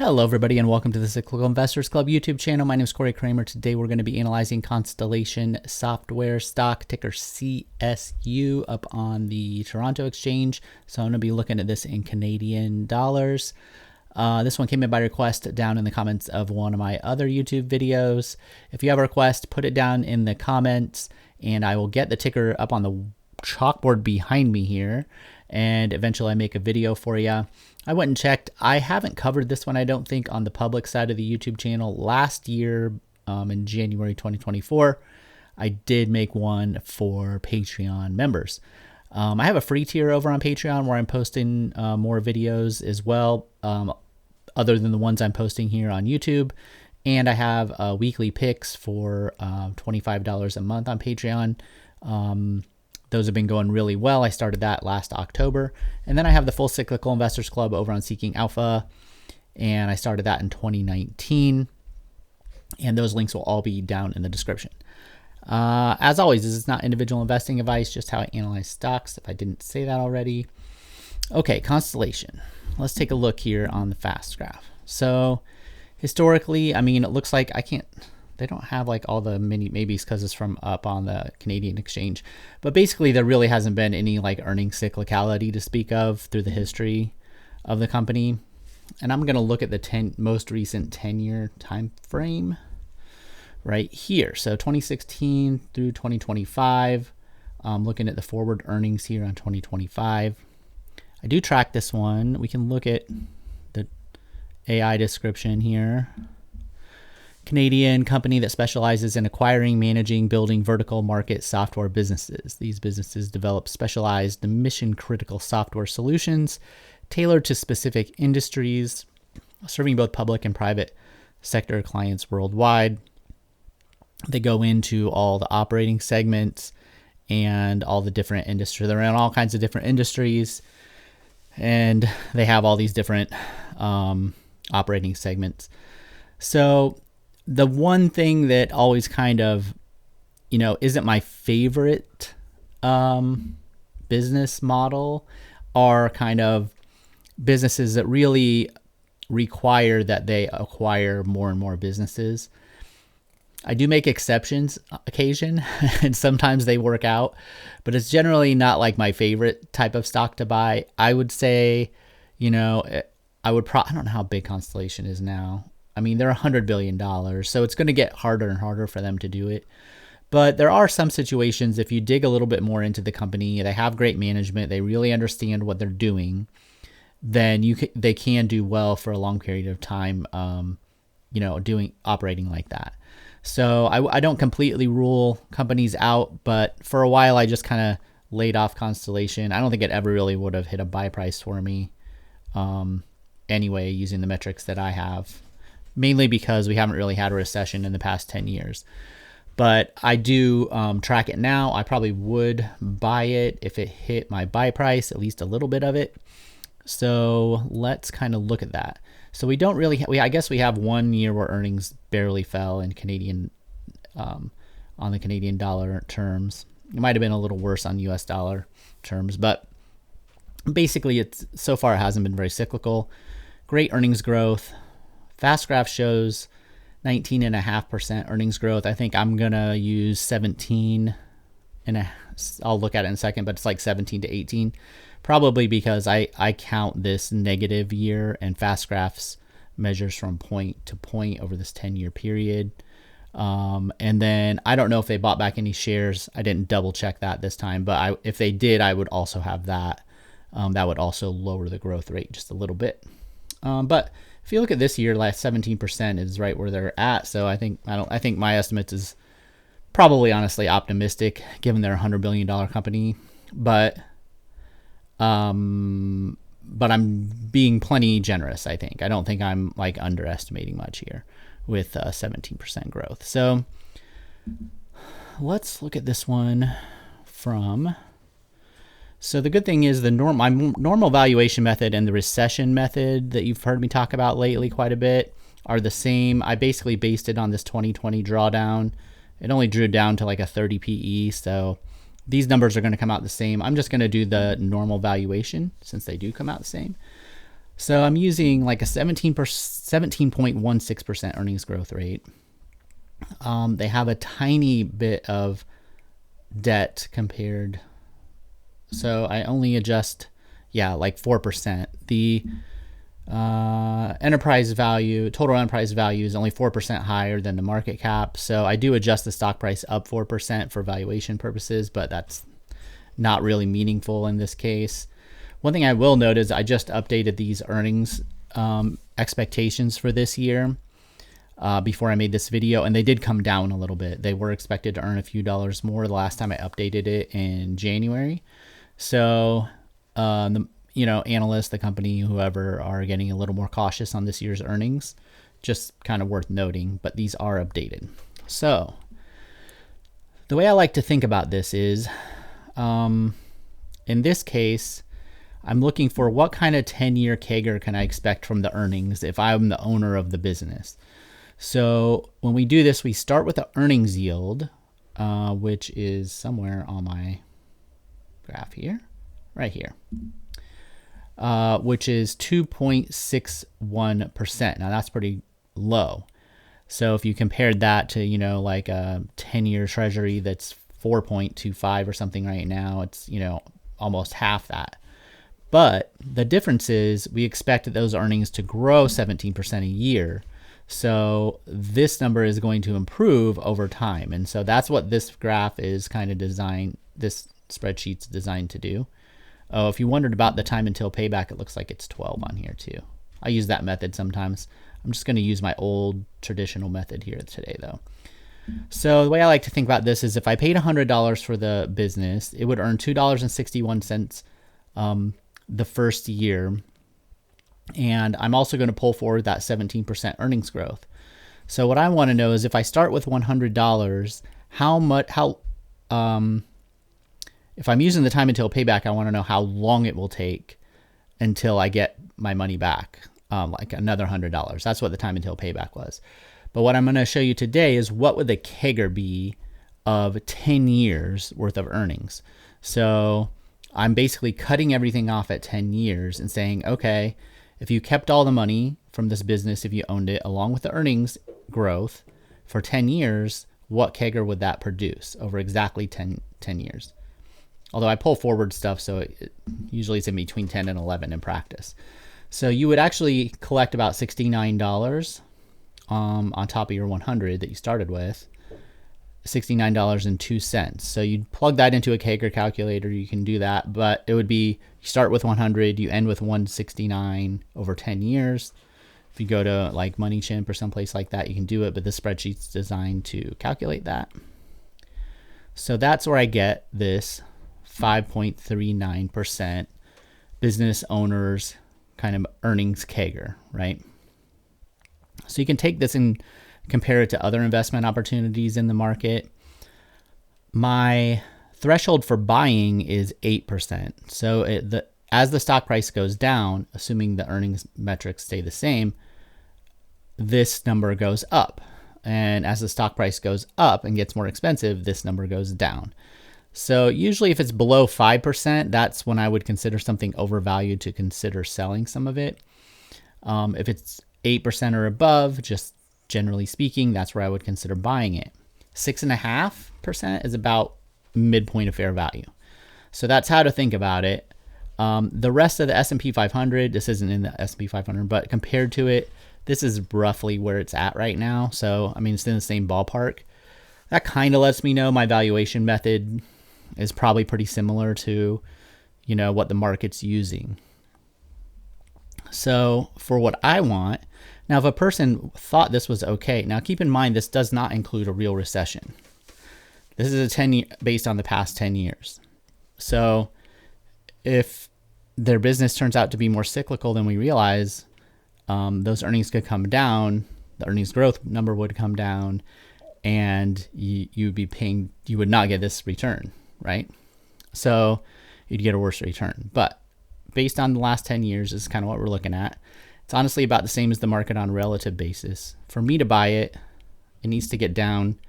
Hello everybody and welcome to the Cyclical Investors Club YouTube channel. My name is Corey Kramer. Today we're going to be analyzing Constellation Software stock, ticker CSU, up on the Toronto Exchange. So I'm going to be looking at this in Canadian dollars. This one came in by request down in the comments of one of my other YouTube videos. If you have a request, put it down in the comments and I will get the ticker up on the chalkboard behind me here, and eventually I make a video for you. I went and checked. I haven't covered this one, I don't think, on the public side of the YouTube channel. Last year, in January 2024, I did make one for Patreon members. I have a free tier over on Patreon where I'm posting more videos as well, other than the ones I'm posting here on YouTube. And I have weekly picks for $25 a month on Patreon. Those have been going really well. I started that last October. And then I have the full Cyclical Investors Club over on Seeking Alpha, and I started that in 2019. And those links will all be down in the description. As always, this is not individual investing advice, just how I analyze stocks, if I didn't say that already. Okay, Constellation. Let's take a look here on the fast graph. So historically, I mean, it looks like they don't have like all the maybe it's because it's from up on the Canadian exchange, but basically there really hasn't been any like earnings cyclicality to speak of through the history of the company. And I'm going to look at the most recent 10-year time frame right here. So 2016 through 2025. Looking at the forward earnings here on 2025. I do track this one. We can look at the AI description here. Canadian company that specializes in acquiring, managing, building vertical market software businesses. These businesses develop specialized mission-critical software solutions tailored to specific industries, serving both public and private sector clients worldwide. They go into all the operating segments and all the different industries. They're in all kinds of different industries, and they have all these different operating segments. So the one thing that always kind of, isn't my favorite business model are kind of businesses that really require that they acquire more and more businesses. I do make exceptions occasion, and sometimes they work out, but it's generally not like my favorite type of stock to buy. I would say, I don't know how big Constellation is now. I mean, they're $100 billion, so it's going to get harder and harder for them to do it. But there are some situations, if you dig a little bit more into the company, they have great management, they really understand what they're doing, then they can do well for a long period of time, operating like that. So I don't completely rule companies out, but for a while I just kind of laid off Constellation. I don't think it ever really would have hit a buy price for me anyway, using the metrics that I have. Mainly because we haven't really had a recession in the past 10 years. But I do track it now. I probably would buy it if it hit my buy price, at least a little bit of it. So let's kind of look at that. So we don't really, I guess we have 1 year where earnings barely fell in Canadian, on the Canadian dollar terms. It might have been a little worse on US dollar terms, but basically so far it hasn't been very cyclical. Great earnings growth. Fast graph shows 19.5% earnings growth. I think I'm going to use 17 and I'll look at it in a second, but it's like 17 to 18, probably because I count this negative year, and fast graphs measures from point to point over this 10-year period. And then I don't know if they bought back any shares. I didn't double check that this time, but if they did, I would also have that. That would also lower the growth rate just a little bit. But if you look at this year, last 17% is right where they're at. So I think my estimate is probably honestly optimistic, given they're a $100 billion company. But I'm being plenty generous. I think. I don't think I'm like underestimating much here with 17% growth. So let's look at this one from. So the good thing is my normal valuation method and the recession method that you've heard me talk about lately quite a bit are the same. I basically based it on this 2020 drawdown. It only drew down to like a 30 PE, so these numbers are going to come out the same. I'm just going to do the normal valuation since they do come out the same. So I'm using like a 17.16% earnings growth rate. They have a tiny bit of debt compared. So I only adjust, like 4%. The enterprise value, total enterprise value is only 4% higher than the market cap. So I do adjust the stock price up 4% for valuation purposes, but that's not really meaningful in this case. One thing I will note is I just updated these earnings expectations for this year before I made this video, and they did come down a little bit. They were expected to earn a few dollars more the last time I updated it in January. So analysts, the company, whoever, are getting a little more cautious on this year's earnings. Just kind of worth noting, but these are updated. So the way I like to think about this is, in this case, I'm looking for what kind of 10-year CAGR can I expect from the earnings if I'm the owner of the business. So when we do this, we start with the earnings yield, which is somewhere on my graph here, right here, which is 2.61%. Now that's pretty low. So if you compared that to, like a 10-year treasury that's 4.25 or something right now, it's, almost half that. But the difference is we expect those earnings to grow 17% a year. So this number is going to improve over time. And so that's what this graph is kind of designed, this spreadsheet's designed to do. Oh, if you wondered about the time until payback, it looks like it's 12 on here too. I use that method sometimes. I'm just going to use my old traditional method here today though. So the way I like to think about this is if I paid $100 for the business, it would earn $2.61 the first year. And I'm also going to pull forward that 17% earnings growth. So what I want to know is if I start with $100, if I'm using the time until payback, I want to know how long it will take until I get my money back, like another $100. That's what the time until payback was. But what I'm going to show you today is what would the CAGR be of 10 years worth of earnings. So I'm basically cutting everything off at 10 years and saying, okay, if you kept all the money from this business, if you owned it, along with the earnings growth for 10 years, what CAGR would that produce over exactly 10 years? Although I pull forward stuff, so usually it's in between 10 and 11 in practice. So you would actually collect about $69 on top of your 100 that you started with, $69.02. So you'd plug that into a CAGR calculator. You can do that, but it would be, you start with 100, you end with 169 over 10 years. If you go to like MoneyChimp or someplace like that, you can do it, but this spreadsheet's designed to calculate that. So that's where I get this 5.39% business owners kind of earnings CAGR, right? So you can take this and compare it to other investment opportunities in the market. My threshold for buying is 8%. So as the stock price goes down, assuming the earnings metrics stay the same, this number goes up. And as the stock price goes up and gets more expensive, this number goes down. So usually if it's below 5%, that's when I would consider something overvalued to consider selling some of it. If it's 8% or above, just generally speaking, that's where I would consider buying it. 6.5% is about midpoint of fair value. So that's how to think about it. The rest of the S&P 500, this isn't in the S&P 500, but compared to it, this is roughly where it's at right now. So, I mean, it's in the same ballpark. That kind of lets me know my valuation method is probably pretty similar to, what the market's using. So for what I want, now if a person thought this was okay, now keep in mind, this does not include a real recession. This is based on the past 10 years. So if their business turns out to be more cyclical than we realize, those earnings could come down, the earnings growth number would come down, and you would not get this return, right? So you'd get a worse return. But based on the last 10 years is kind of what we're looking at. It's honestly about the same as the market on a relative basis. For me to buy it, it needs to get down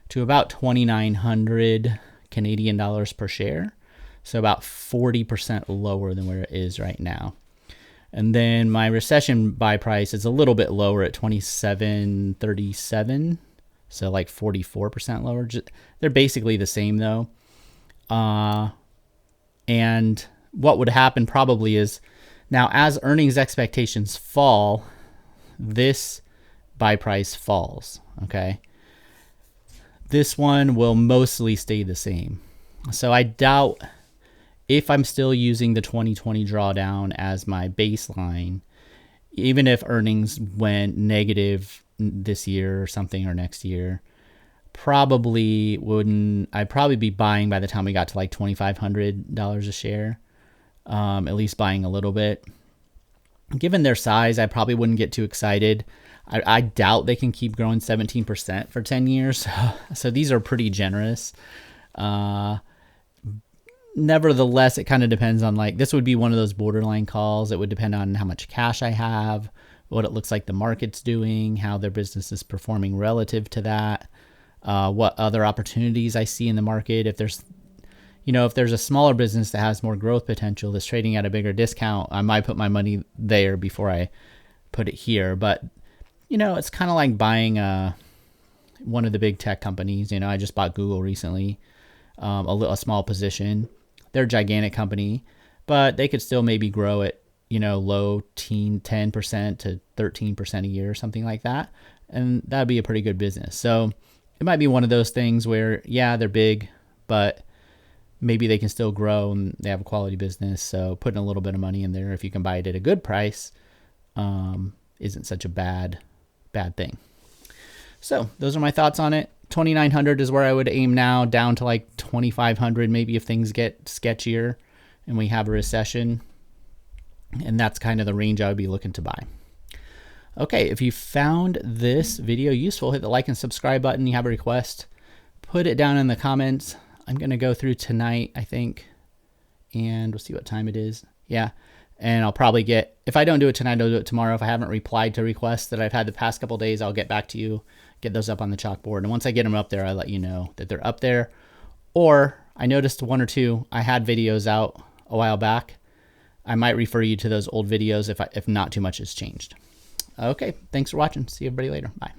to about 2,900 Canadian dollars per share. So about 40% lower than where it is right now. And then my recession buy price is a little bit lower at 27.37, so like 44% lower. They're basically the same though. And what would happen probably is, now as earnings expectations fall, this buy price falls, okay? This one will mostly stay the same. So I doubt, if I'm still using the 2020 drawdown as my baseline, even if earnings went negative this year or something, or next year, I'd probably be buying by the time we got to like $2,500 a share, at least buying a little bit. Given their size, I probably wouldn't get too excited. I doubt they can keep growing 17% for 10 years. So these are pretty generous. Nevertheless, it kind of depends on, like, this would be one of those borderline calls. It would depend on how much cash I have, what it looks like the market's doing, how their business is performing relative to that, what other opportunities I see in the market. If there's a smaller business that has more growth potential that's trading at a bigger discount, I might put my money there before I put it here. But, it's kind of like buying one of the big tech companies. I just bought Google recently, a small position. They're a gigantic company, but they could still maybe grow at, low 10% to 13% a year or something like that. And that'd be a pretty good business. So it might be one of those things where, yeah, they're big, but maybe they can still grow and they have a quality business. So putting a little bit of money in there, if you can buy it at a good price, isn't such a bad thing. So those are my thoughts on it. 2,900 is where I would aim now, down to like 2,500 maybe if things get sketchier and we have a recession. And that's kind of the range I would be looking to buy. Okay, if you found this video useful, hit the like and subscribe button. You have a request, put it down in the comments. I'm going to go through tonight, I think, and we'll see what time it is. Yeah, and I'll probably if I don't do it tonight, I'll do it tomorrow. If I haven't replied to requests that I've had the past couple days, I'll get back to you, get those up on the chalkboard. And once I get them up there, I'll let you know that they're up there. Or I noticed one or two, I had videos out a while back. I might refer you to those old videos if not too much has changed. Okay, thanks for watching. See everybody later. Bye.